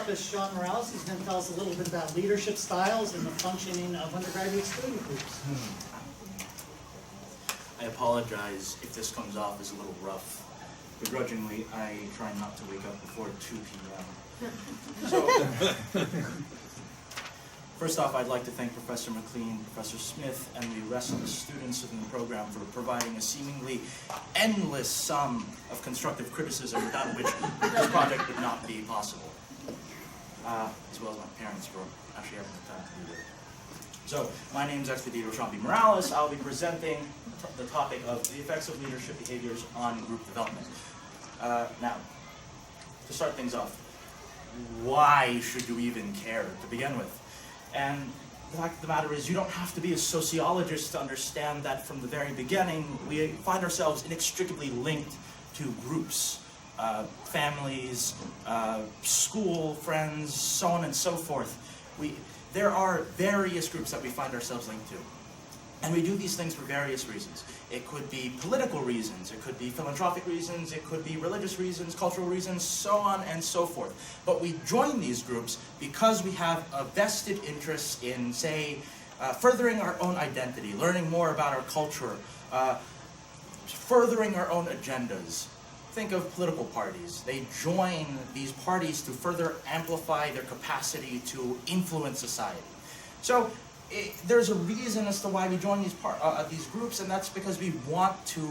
up is Sean Morales. He's going to tell us a little bit about leadership styles and the functioning of undergraduate student groups. I apologize if this comes off as a little rough. Begrudgingly, I try not to wake up before 2 p.m. So, first off, I'd like to thank Professor McLean, Professor Smith, and the rest of the students within the program for providing a seemingly endless sum of constructive criticism without which this project would not be possible. As well as my parents for actually having the time to do it. So, my name is Expedito Champi Morales. I'll be presenting the topic of the effects of leadership behaviors on group development. Now, to start things off, why should you even care to begin with? And the fact of the matter is, you don't have to be a sociologist to understand that from the very beginning, we find ourselves inextricably linked to groups, families, school, friends, so on and so forth. There are various groups that we find ourselves linked to. And we do these things for various reasons. It could be political reasons, it could be philanthropic reasons, it could be religious reasons, cultural reasons, so on and so forth. But we join these groups because we have a vested interest in, say, furthering our own identity, learning more about our culture, furthering our own agendas. Think of political parties. They join these parties to further amplify their capacity to influence society. So there's a reason as to why we join these groups, and that's because we want to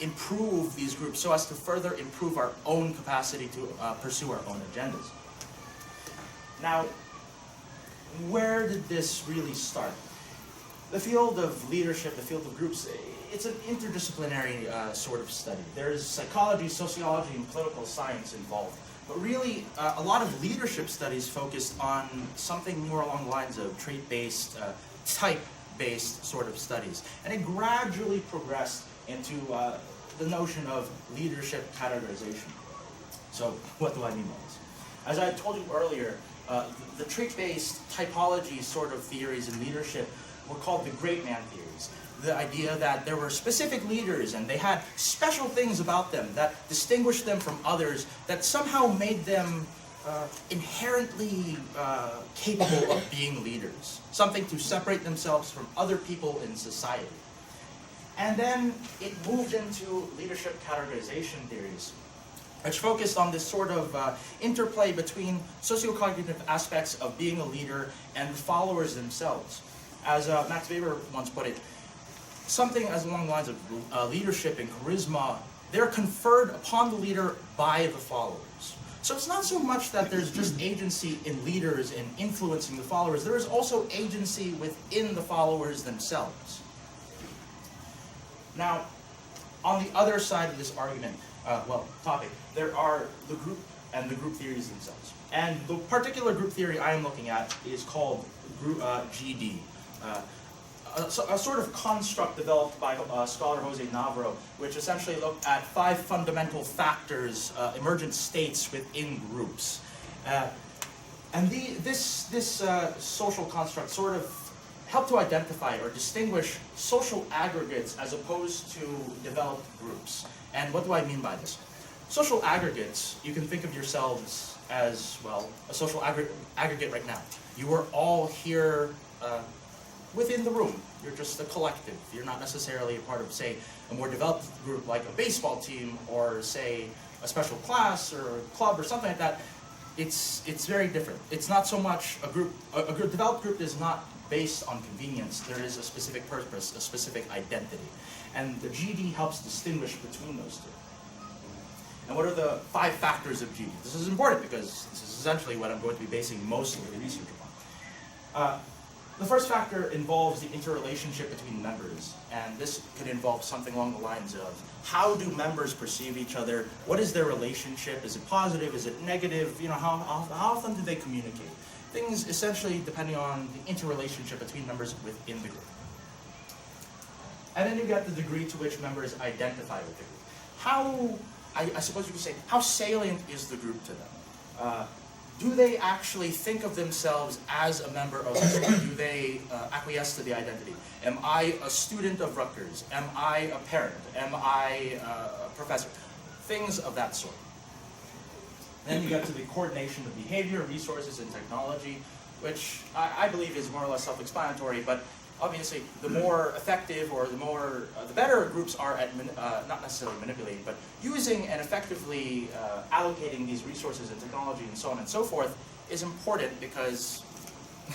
improve these groups so as to further improve our own capacity to pursue our own agendas. Now, where did this really start? The field of leadership, the field of groups, it's an interdisciplinary sort of study. There's psychology, sociology, and political science involved. But really, a lot of leadership studies focused on something more along the lines of trait-based, type-based sort of studies. And it gradually progressed into the notion of leadership categorization. So what do I mean by this? As I told you earlier, the trait-based typology sort of theories in leadership were called the great man theories. The idea that there were specific leaders and they had special things about them that distinguished them from others that somehow made them inherently capable of being leaders, something to separate themselves from other people in society. And then it moved into leadership categorization theories, which focused on this sort of interplay between sociocognitive aspects of being a leader and the followers themselves. As Max Weber once put it, something as along the lines of leadership and charisma, they're conferred upon the leader by the followers. So it's not so much that there's just agency in leaders in influencing the followers, there is also agency within the followers themselves. Now, on the other side of this argument, topic, there are the group and the group theories themselves. And the particular group theory I am looking at is called GD. A sort of construct developed by scholar Jose Navarro, which essentially looked at 5 fundamental factors, emergent states within groups. And this social construct sort of helped to identify or distinguish social aggregates as opposed to developed groups. And what do I mean by this? Social aggregates, you can think of yourselves as, well, a social aggregate right now. You are all here within the room. You're just a collective. You're not necessarily a part of, say, a more developed group like a baseball team or, say, a special class or a club or something like that. It's very different. It's not so much a group. A developed group is not based on convenience. There is a specific purpose, a specific identity. And the GD helps distinguish between those two. And what are the 5 factors of GD? This is important because this is essentially what I'm going to be basing most of the research upon. The first factor involves the interrelationship between members, and this could involve something along the lines of how do members perceive each other? What is their relationship? Is it positive? Is it negative? You know, how often do they communicate? Things essentially depending on the interrelationship between members within the group. And then you get the degree to which members identify with the group. How, I suppose you could say, how salient is the group to them? Do they actually think of themselves as a member of this group? Do they acquiesce to the identity? Am I a student of Rutgers? Am I a parent? Am I a professor? Things of that sort. Then you get to the coordination of behavior, resources, and technology, which I believe is more or less self-explanatory, but obviously the more effective or the better groups are at, not necessarily manipulating, but using and effectively allocating these resources and technology and so on and so forth is important, because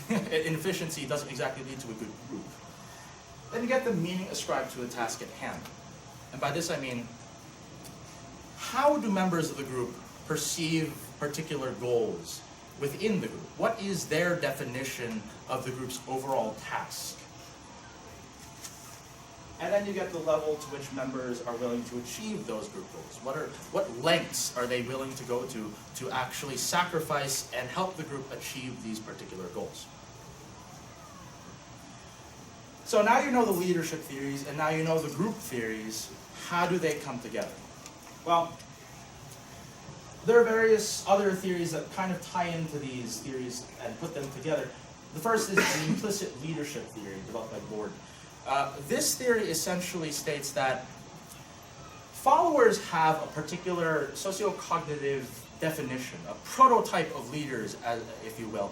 inefficiency doesn't exactly lead to a good group. Then you get the meaning ascribed to a task at hand. And by this I mean, how do members of the group perceive particular goals within the group? What is their definition of the group's overall task? And then you get the level to which members are willing to achieve those group goals. What lengths are they willing to go to actually sacrifice and help the group achieve these particular goals? So now you know the leadership theories, and now you know the group theories. How do they come together? Well, there are various other theories that kind of tie into these theories and put them together. The first is the implicit leadership theory developed by Gordon. This theory essentially states that followers have a particular socio-cognitive definition, a prototype of leaders, if you will,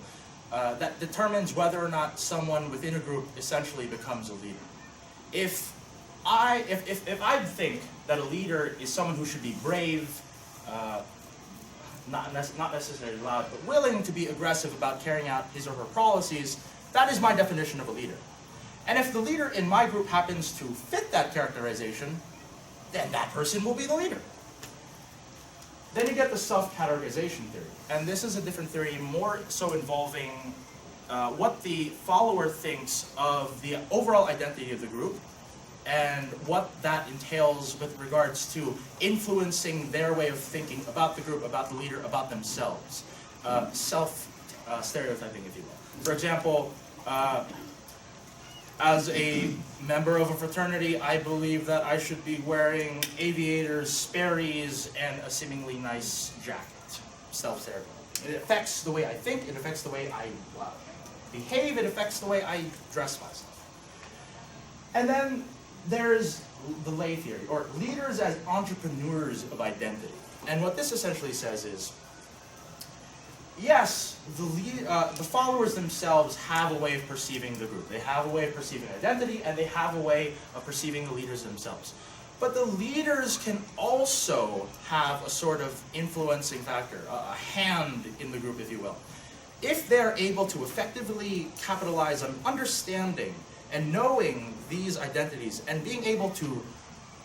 that determines whether or not someone within a group essentially becomes a leader. If I think that a leader is someone who should be brave, not necessarily loud, but willing to be aggressive about carrying out his or her policies, that is my definition of a leader. And if the leader in my group happens to fit that characterization, then that person will be the leader. Then you get the self-categorization theory. And this is a different theory, more so involving what the follower thinks of the overall identity of the group, and what that entails with regards to influencing their way of thinking about the group, about the leader, about themselves. Self-stereotyping, if you will. For example, as a member of a fraternity, I believe that I should be wearing aviators, Sperry's, and a seemingly nice jacket. Self-stereotyping. It affects the way I think, it affects the way I behave, it affects the way I dress myself. And then there's the lay theory, or leaders as entrepreneurs of identity. And what this essentially says is, yes, the followers themselves have a way of perceiving the group. They have a way of perceiving identity, and they have a way of perceiving the leaders themselves. But the leaders can also have a sort of influencing factor, a hand in the group, if you will. If they're able to effectively capitalize on understanding and knowing these identities and being able to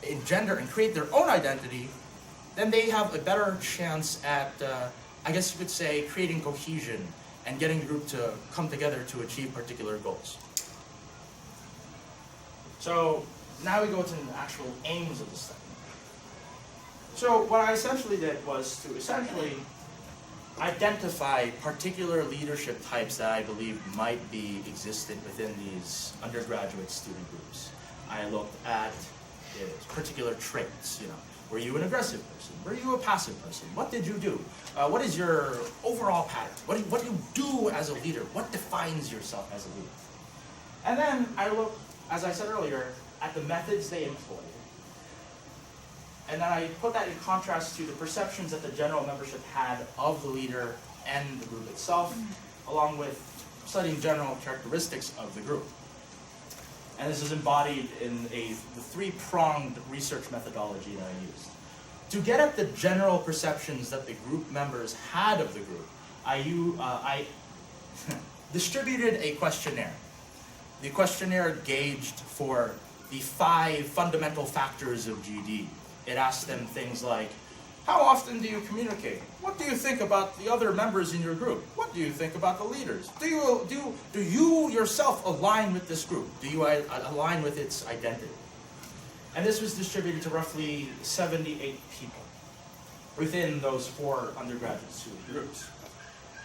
engender and create their own identity, then they have a better chance at I guess you could say, creating cohesion and getting the group to come together to achieve particular goals. So now we go to the actual aims of the study. So what I essentially did was to essentially identify particular leadership types that I believe might be existent within these undergraduate student groups. I looked at particular traits, Were you an aggressive person? Were you a passive person? What did you do? What is your overall pattern? What do you do as a leader? What defines yourself as a leader? And then I looked, as I said earlier, at the methods they employed. And then I put that in contrast to the perceptions that the general membership had of the leader and the group itself, along with studying general characteristics of the group. And this is embodied in the three-pronged research methodology that I used. To get at the general perceptions that the group members had of the group, I distributed a questionnaire. The questionnaire gauged for the 5 fundamental factors of GD. It asked them things like, how often do you communicate? What do you think about the other members in your group? What do you think about the leaders? Do you yourself align with this group? Do you align with its identity? And this was distributed to roughly 78 people within those 4 undergraduate student groups.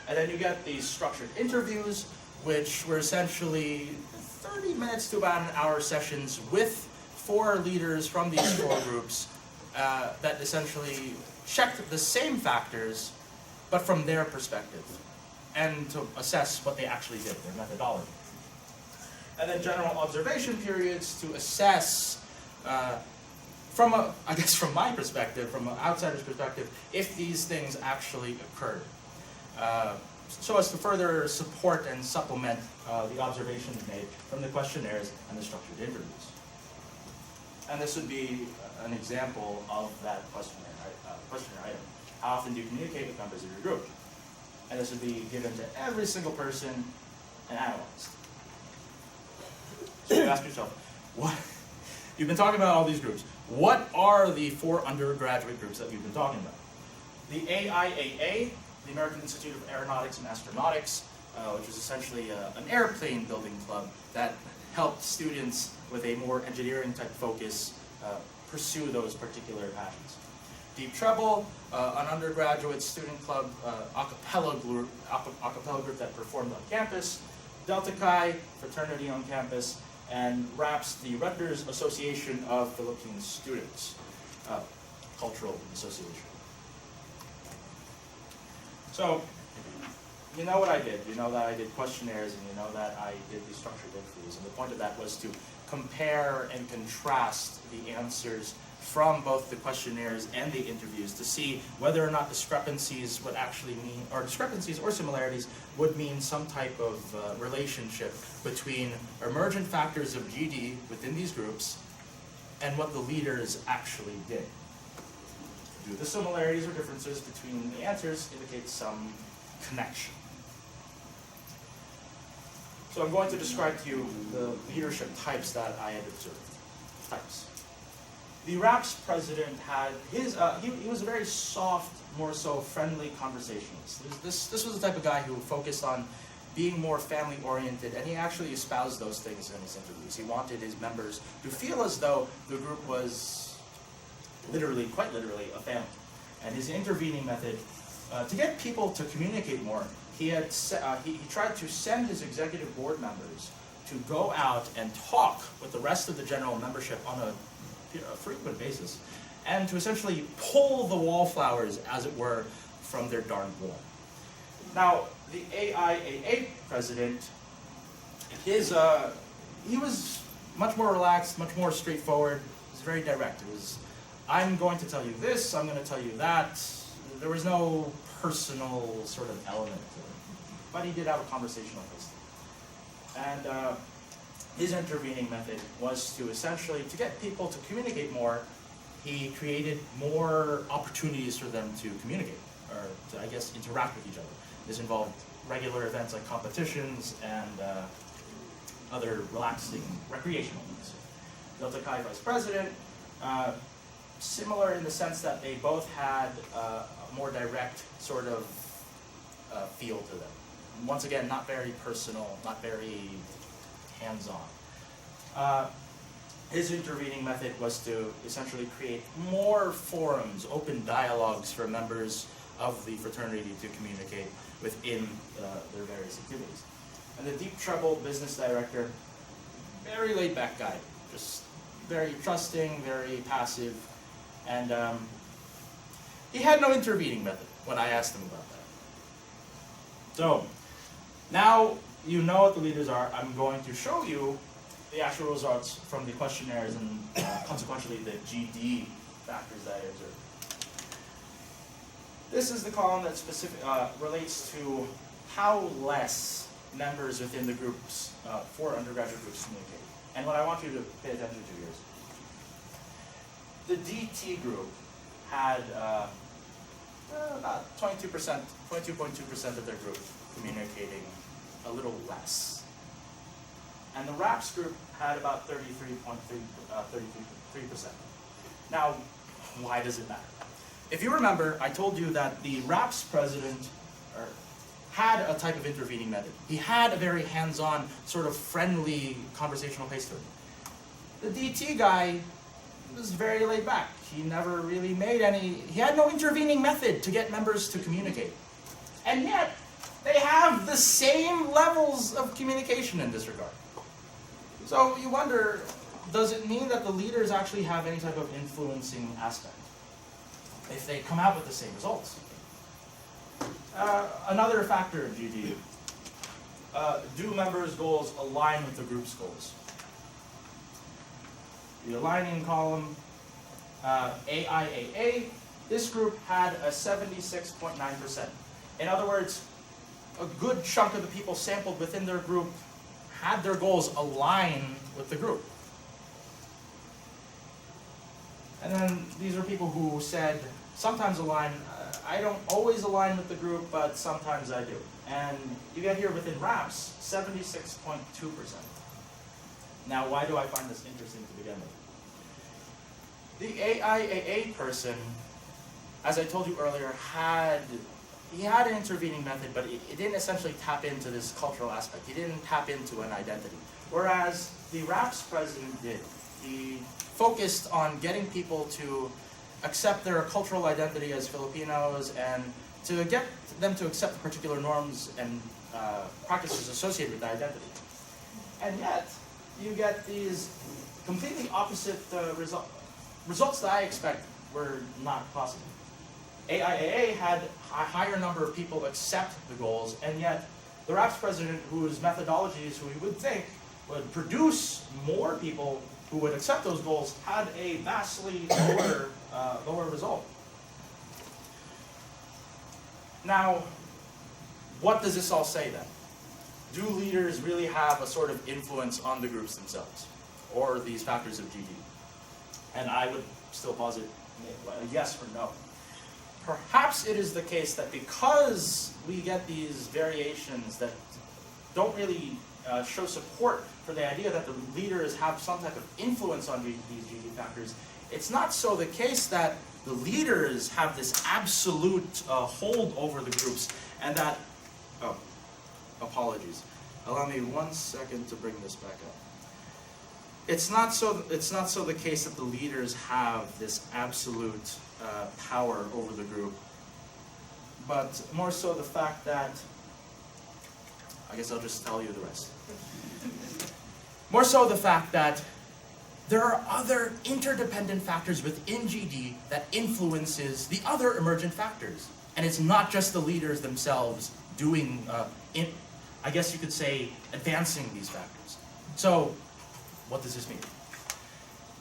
And then you get these structured interviews, which were essentially 30 minutes to about an hour sessions with 4 leaders from these 4 groups that essentially checked the same factors, but from their perspective, and to assess what they actually did, their methodology. And then general observation periods to assess I guess from my perspective, from an outsider's perspective, if these things actually occurred, so as to further support and supplement the observations made from the questionnaires and the structured interviews. And this would be an example of that questionnaire item. How often do you communicate with members of your group? And this would be given to every single person and analyzed. So you ask yourself, what? You've been talking about all these groups. What are the 4 undergraduate groups that we've been talking about? The AIAA, the American Institute of Aeronautics and Astronautics, which was essentially an airplane building club that helped students with a more engineering type focus pursue those particular passions. Deep Treble, an undergraduate student club a cappella group that performed on campus. Delta Chi, fraternity on campus. And RAPS, the Rutgers Association of Philippine Students, cultural association. So, you know what I did. You know that I did questionnaires, and you know that I did the structured interviews. And the point of that was to compare and contrast the answers from both the questionnaires and the interviews to see whether or not discrepancies would actually mean, or discrepancies or similarities would mean some type of relationship between emergent factors of GD within these groups and what the leaders actually did. Do the similarities or differences between the answers indicate some connection? So I'm going to describe to you the leadership types that I had observed. Types. The RAPS president had his, he was a very soft, more so friendly conversationalist. This was the type of guy who focused on being more family-oriented, and he actually espoused those things in his interviews. He wanted his members to feel as though the group was literally, quite literally, a family. And his intervening method, to get people to communicate more, he tried to send his executive board members to go out and talk with the rest of the general membership on a frequent basis, and to essentially pull the wallflowers, as it were, from their darn wall. Now, the AIAA president, he was much more relaxed, much more straightforward. He was very direct. It was, I'm going to tell you this, I'm going to tell you that. There was no personal sort of element to it. But he did have a conversational pace. And his intervening method was to essentially, to get people to communicate more, he created more opportunities for them to communicate, or to, I guess, interact with each other. This involved regular events like competitions and other relaxing recreational things. Delta Chi vice president, similar in the sense that they both had a more direct sort of feel to them. Once again, not very personal, not very hands-on. His intervening method was to essentially create more forums, open dialogues for members of the fraternity to communicate within their various activities. And the Deep Treble business director, very laid-back guy, just very trusting, very passive, and he had no intervening method when I asked him about that. So, now you know what the leaders are. I'm going to show you the actual results from the questionnaires and consequently the GD factors that I observed. This is the column that relates to how less members within the groups, 4 undergraduate groups, communicate. And what I want you to pay attention to here is the DT group had about 22%, 22.2% of their group communicating a little less. And the RAPS group had about 33%. Now, why does it matter? If you remember, I told you that the RAPS president had a type of intervening method. He had a very hands-on, sort of friendly conversational pace to it. The DT guy was very laid back. He never really made he had no intervening method to get members to communicate. And yet, they have the same levels of communication in this regard. So you wonder, does it mean that the leaders actually have any type of influencing aspect if they come out with the same results? Another factor in GD, do members' goals align with the group's goals? The aligning column AIAA, this group had a 76.9%. In other words, a good chunk of the people sampled within their group had their goals align with the group. And then these are people who said, sometimes align, I don't always align with the group, but sometimes I do. And you get here within RAPS, 76.2%. Now, why do I find this interesting to begin with? The AIAA person, as I told you earlier, he had an intervening method, but it didn't essentially tap into this cultural aspect. He didn't tap into an identity. Whereas the RAPS president did. He focused on getting people to accept their cultural identity as Filipinos and to get them to accept particular norms and practices associated with that identity. And yet, you get these completely opposite results that I expect were not possible. AIAA had a higher number of people accept the goals, and yet the RAPS president, whose methodologies, who we would think would produce more people who would accept those goals, had a vastly lower result. Now, what does this all say then? Do leaders really have a sort of influence on the groups themselves, or these factors of GD? And I would still posit a yes or no. Perhaps it is the case that because we get these variations that don't really show support for the idea that the leaders have some type of influence on these GD factors, it's not so the case that the leaders have this absolute hold over the groups, and that, apologies. Allow me 1 second to bring this back up. It's not so the case that the leaders have this absolute power over the group, but more so the fact that, I guess I'll just tell you the rest. More so the fact that there are other interdependent factors within GD that influences the other emergent factors. And it's not just the leaders themselves doing, I guess you could say, advancing these factors. So, what does this mean?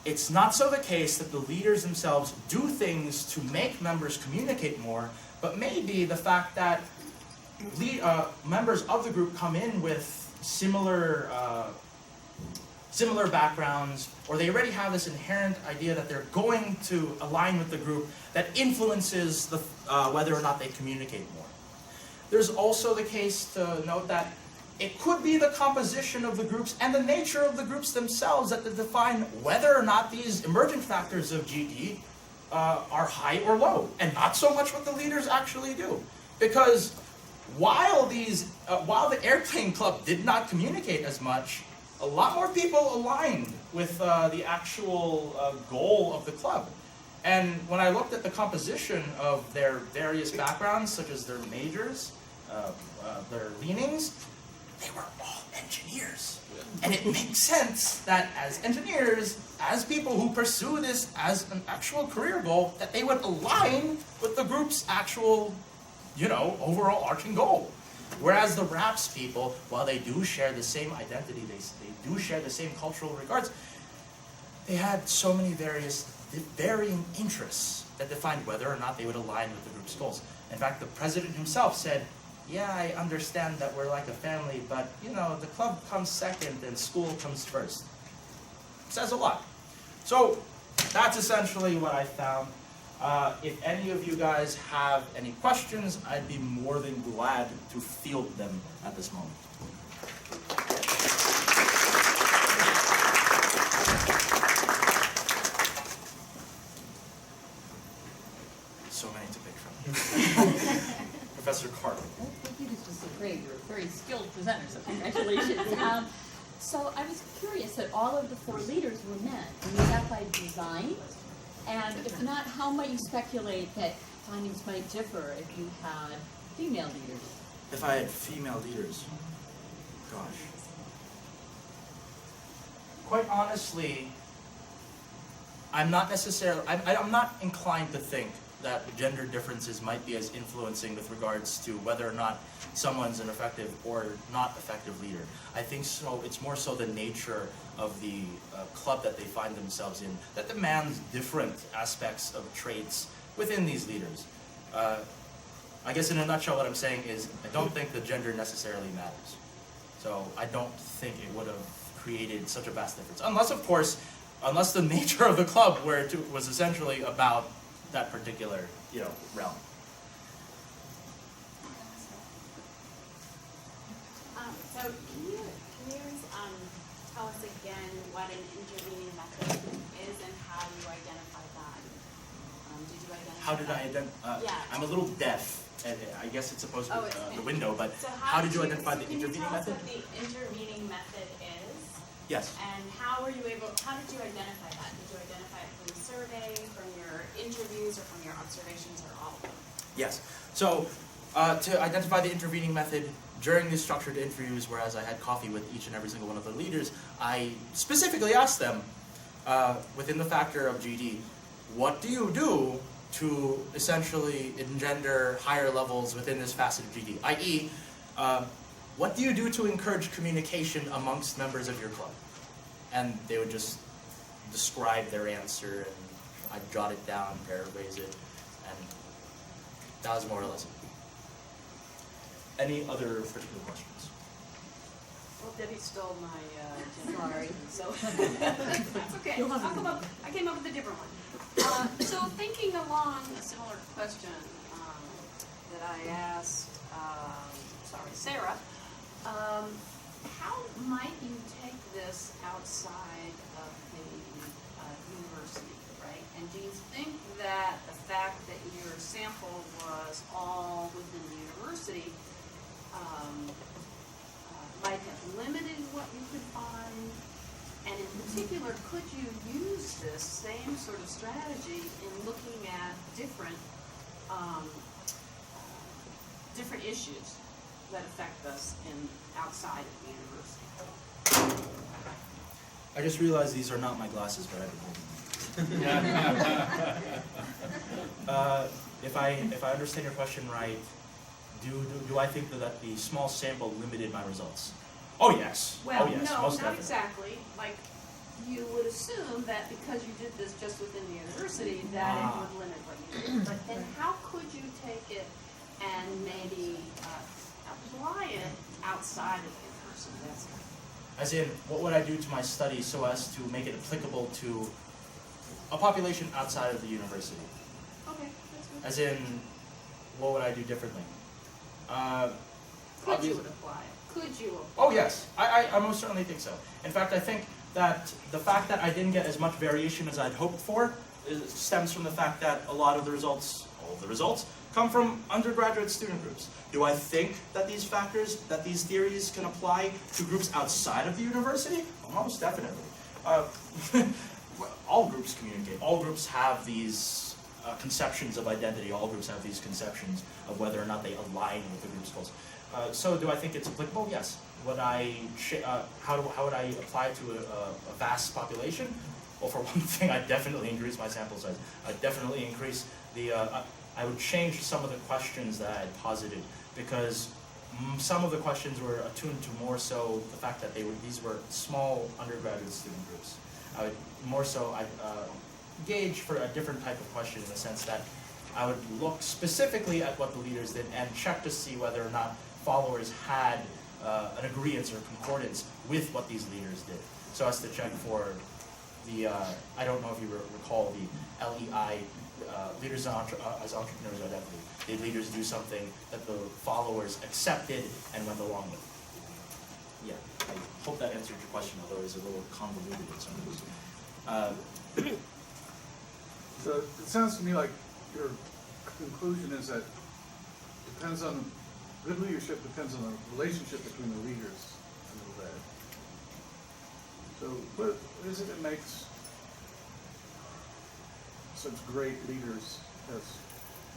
It's not so the case that the leaders themselves do things to make members communicate more, but maybe the fact that members of the group come in with similar backgrounds, or they already have this inherent idea that they're going to align with the group that influences whether or not they communicate more. There's also the case to note that it could be the composition of the groups and the nature of the groups themselves that define whether or not these emergent factors of GD are high or low, and not so much what the leaders actually do. Because while the Airplane Club did not communicate as much, a lot more people aligned with the actual goal of the club. And when I looked at the composition of their various backgrounds, such as their majors, their leanings, they were all engineers. And it makes sense that as engineers, as people who pursue this as an actual career goal, that they would align with the group's actual, overall arching goal. Whereas the RAPS people, while they do share the same identity, they do share the same cultural regards, they had so many varying interests that defined whether or not they would align with the group's goals. In fact, the president himself said, yeah, I understand that we're like a family, but, the club comes second and school comes first. Says a lot. So, that's essentially what I found. If any of you guys have any questions, I'd be more than glad to field them at this moment. So many to pick from. Professor Carter. Well, thank you. This was great. You're a very skilled presenter, so congratulations. So I was curious that all of the 4 leaders were men. And was that by design? And if not, how might you speculate that findings might differ if you had female leaders? If I had female leaders, gosh. Quite honestly, I'm not inclined to think that gender differences might be as influencing with regards to whether or not someone's an effective or not effective leader. I think so. It's more so the nature of the club that they find themselves in that demands different aspects of traits within these leaders. I guess in a nutshell what I'm saying is I don't think the gender necessarily matters. So I don't think it would have created such a vast difference. Unless, of course, unless the nature of the club where it was essentially about that particular, realm. So can you tell us again what an intervening method is and how you identify that? Did you identify How did I that? identify? Yeah. I'm a little deaf, and I guess it's supposed to be it's the window, but So how did you identify the can you intervening tell us method? what the intervening method is? Yes. And how did you identify that? Did you identify it from the survey, from your interviews, or from your observations, or all of them? Yes. So to identify the intervening method during these structured interviews, whereas I had coffee with each and every single one of the leaders, I specifically asked them within the factor of GD, what do you do to essentially engender higher levels within this facet of GD? I.e., what do you do to encourage communication amongst members of your club? And they would just describe their answer, and I'd jot it down, paraphrase it, and that was more or less it. Any other particular questions? Well, Debbie stole my sorry. So that's okay. I came up with a different one. So thinking along a similar question that I asked, Sarah, how might you take this outside of the university, right? And do you think that the fact that your sample was all within the university might have limited what you could find? And in particular, could you use this same sort of strategy in looking at different issues that affect us outside of the university? I just realized these are not my glasses, but I didn't hold them. If I understand your question right, do I think that the small sample limited my results? Oh yes. Well, oh yes. no, most not definitely. exactly. Like, you would assume that because you did this just within the university, that it would limit what you did. But then how could you take it and maybe apply it outside of the university? That's As in, what would I do to my study so as to make it applicable to a population outside of the university? okay. That's good. As in, what would I do differently? Could you apply it? Could you apply Oh yes, I most certainly think so. In fact, I think that the fact that I didn't get as much variation as I'd hoped for stems from the fact that a lot of the results, all of the results, come from undergraduate student groups. Do I think that these factors, that these theories can apply to groups outside of the university? Almost definitely. All groups communicate. All groups have these conceptions of identity. All groups have these conceptions of whether or not they align with the group's goals. So do I think it's applicable? Yes. Would I, how would I apply it to a vast population? Well, for one thing, I'd definitely increase my sample size. I'd definitely increase the, I would change some of the questions that I had posited, because some of the questions were attuned to more so the fact that these were small undergraduate student groups. I would more so gauge for a different type of question in the sense that I would look specifically at what the leaders did and check to see whether or not followers had an agreement or concordance with what these leaders did, so as to check for the, I don't know if you recall the LEI, Leaders as Entrepreneurs Identity. Did leaders do something that the followers accepted and went along with? Yeah, I hope that answered your question, although it was a little convoluted in some ways. So it sounds to me like your conclusion is that good leadership depends on the relationship between the leaders and the led. So what is it that makes such great leaders as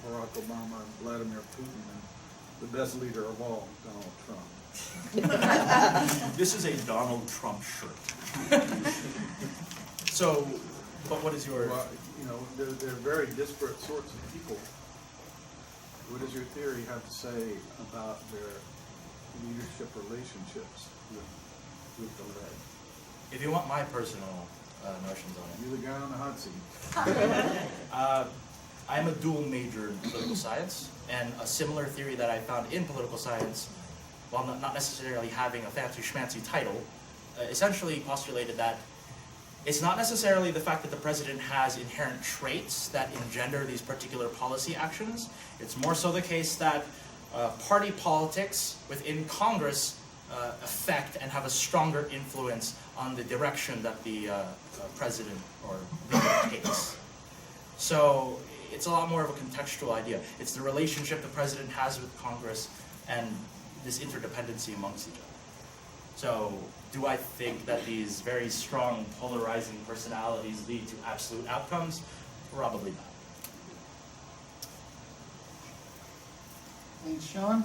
Barack Obama and Vladimir Putin and the best leader of all, Donald Trump? This is a Donald Trump shirt. So But what is your... Well, you know, they're very disparate sorts of people. What does your theory have to say about their leadership relationships with the led? If you want my personal notions on it. You're the guy on the hot seat. I'm a dual major in political science, and a similar theory that I found in political science, while not necessarily having a fancy schmancy title, essentially postulated that it's not necessarily the fact that the president has inherent traits that engender these particular policy actions. It's more so the case that party politics within Congress affect and have a stronger influence on the direction that the president or leader takes. So it's a lot more of a contextual idea. It's the relationship the president has with Congress and this interdependency amongst each other. So do I think that these very strong polarizing personalities lead to absolute outcomes? Probably not. Thanks, Sean.